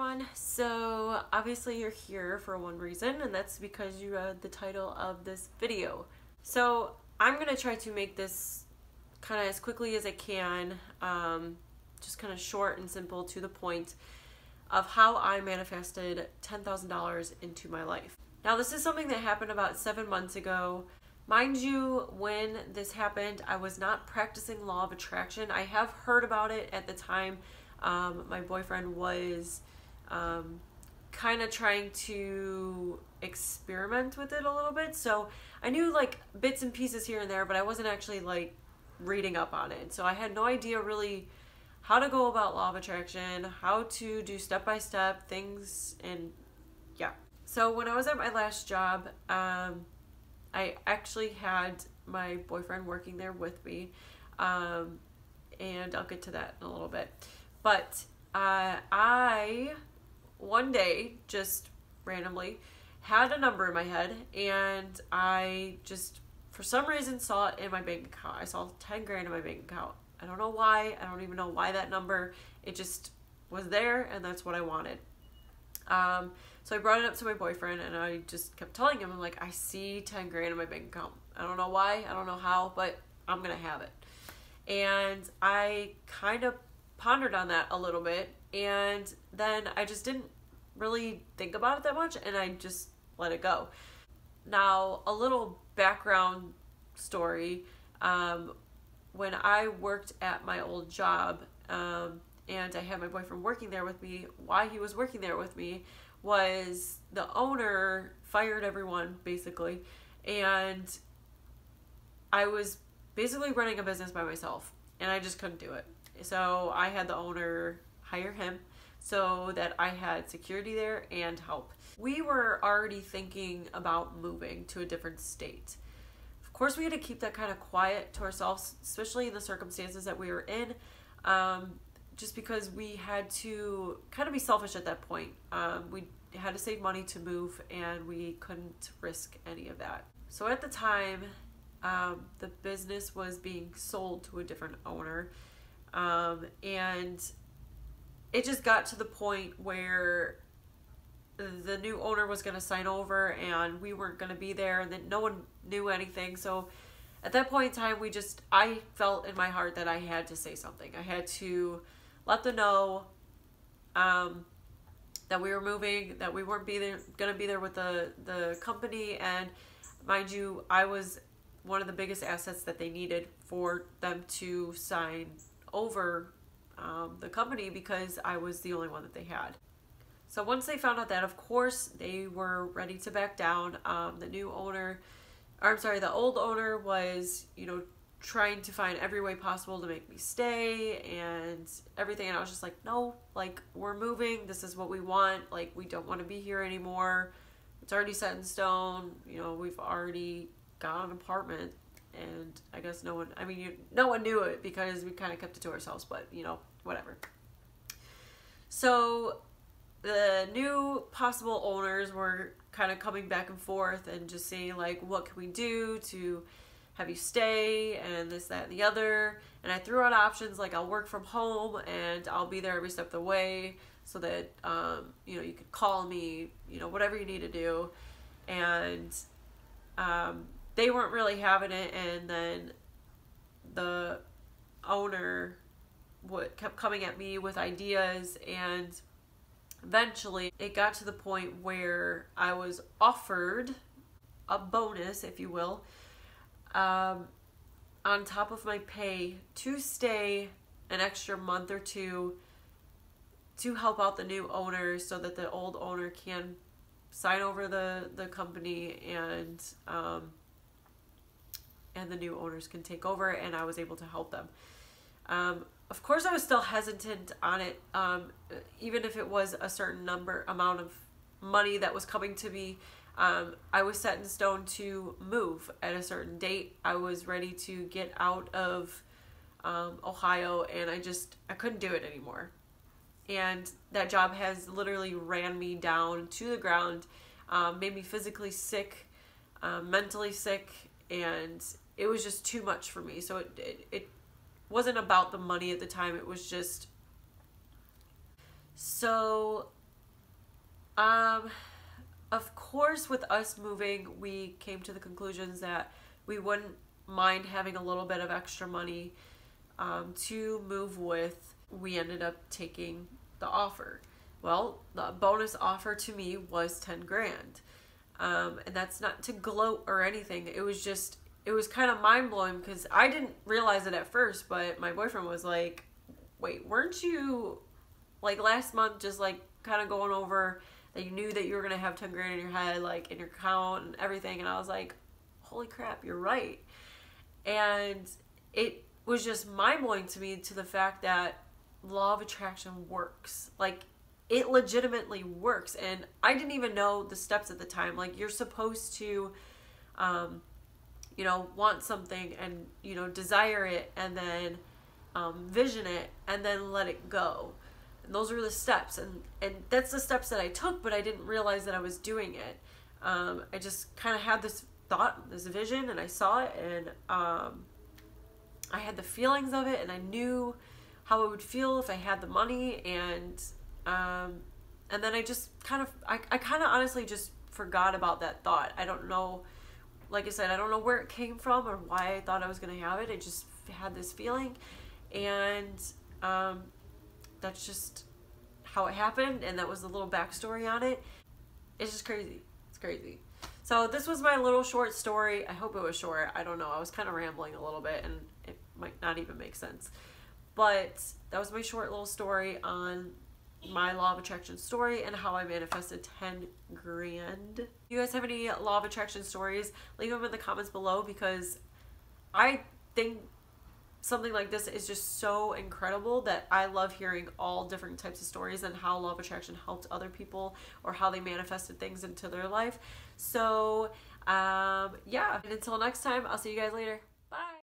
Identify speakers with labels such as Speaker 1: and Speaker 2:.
Speaker 1: everyone. So obviously you're here for one reason, and that's because you read the title of this video. So I'm gonna try to make this kind of as quickly as I can, just kind of short and simple to the point of how I manifested $10,000 into my life. Now this is something that happened about 7 months ago. Mind you, when this happened, I was not practicing law of attraction. I have heard about it at the time. My boyfriend was kind of trying to experiment with it a little bit, so I knew like bits and pieces here and there, but I wasn't actually like reading up on it. So I had no idea really how to go about law of attraction, how to do step-by-step things, and yeah. So when I was at my last job, I actually had my boyfriend working there with me, and I'll get to that in a little bit. But I, one day, just randomly, had a number in my head, and I just, for some reason, saw it in my bank account. I saw 10 grand in my bank account. I don't know why. I don't even know why that number. It just was there, and that's what I wanted. So I brought it up to my boyfriend, and I just kept telling him, I'm like, I see 10 grand in my bank account. I don't know why. I don't know how, but I'm going to have it. And I kind of pondered on that a little bit, and then I just didn't really think about it that much, and I just let it go. Now, a little background story. When I worked at my old job, and I had my boyfriend working there with me, why he was working there with me was the owner fired everyone, basically, and I was basically running a business by myself, and I just couldn't do it. So I had the owner hire him so that I had security there and help. We were already thinking about moving to a different state. Of course, we had to keep that kind of quiet to ourselves, especially in the circumstances that we were in, just because we had to kind of be selfish at that point. We had to save money to move, and we couldn't risk any of that. So at the time, the business was being sold to a different owner, and it just got to the point where the new owner was going to sign over, and we weren't going to be there, and then no one knew anything. So at that point in time, I felt in my heart that I had to say something. I had to let them know that we were moving, that we weren't going to be there with the company. And mind you, I was one of the biggest assets that they needed for them to sign over the company, because I was the only one that they had. So once they found out that, of course, they were ready to back down. The old owner was, trying to find every way possible to make me stay and everything. And I was just like, no, like, we're moving. This is what we want. Like, we don't want to be here anymore. It's already set in stone. We've already got an apartment. And I guess no one knew it because we kind of kept it to ourselves, but, whatever. So the new possible owners were kind of coming back and forth and just saying, like, what can we do to have you stay, and this, that, and the other. And I threw out options like, I'll work from home and I'll be there every step of the way, so that you could call me, whatever you need to do. And they weren't really having it, and then the owner kept coming at me with ideas, and eventually it got to the point where I was offered a bonus, if you will, on top of my pay to stay an extra month or two to help out the new owner, so that the old owner can sign over the company, and the new owners can take over, and I was able to help them. Of course, I was still hesitant on it, even if it was a certain amount of money that was coming to me. I was set in stone to move at a certain date. I was ready to get out of Ohio, and I couldn't do it anymore. And that job has literally ran me down to the ground, made me physically sick, mentally sick, and it was just too much for me. So it wasn't about the money at the time. It was just... So Um, of course, with us moving, we came to the conclusions that we wouldn't mind having a little bit of extra money to move with. We ended up taking the offer. Well, the bonus offer to me was 10 grand. And that's not to gloat or anything. It was kind of mind blowing because I didn't realize it at first, but my boyfriend was like, wait, weren't you like last month just like kind of going over that you knew that you were going to have 10 grand in your head, like in your account and everything? And I was like, holy crap, you're right. And it was just mind blowing to me, to the fact that law of attraction works. Like, it legitimately works. And I didn't even know the steps at the time. Like, you're supposed to, want something and, desire it, and then vision it, and then let it go. And those are the steps. And that's the steps that I took, but I didn't realize that I was doing it. I just kind of had this thought, this vision, and I saw it, and I had the feelings of it, and I knew how it would feel if I had the money, and then I just kind of honestly just forgot about that thought. I don't know, like I said, I don't know where it came from or why I thought I was going to have it. I just had this feeling, and that's just how it happened, and that was the little backstory on it. It's just crazy. It's crazy. So this was my little short story. I hope it was short. I don't know. I was kind of rambling a little bit, and it might not even make sense. But that was my short little story on my law of attraction story and how I manifested 10 grand. If you guys have any law of attraction stories, leave them in the comments below, because I think something like this is just so incredible that I love hearing all different types of stories and how law of attraction helped other people or how they manifested things into their life. So yeah, and until next time, I'll see you guys later. Bye.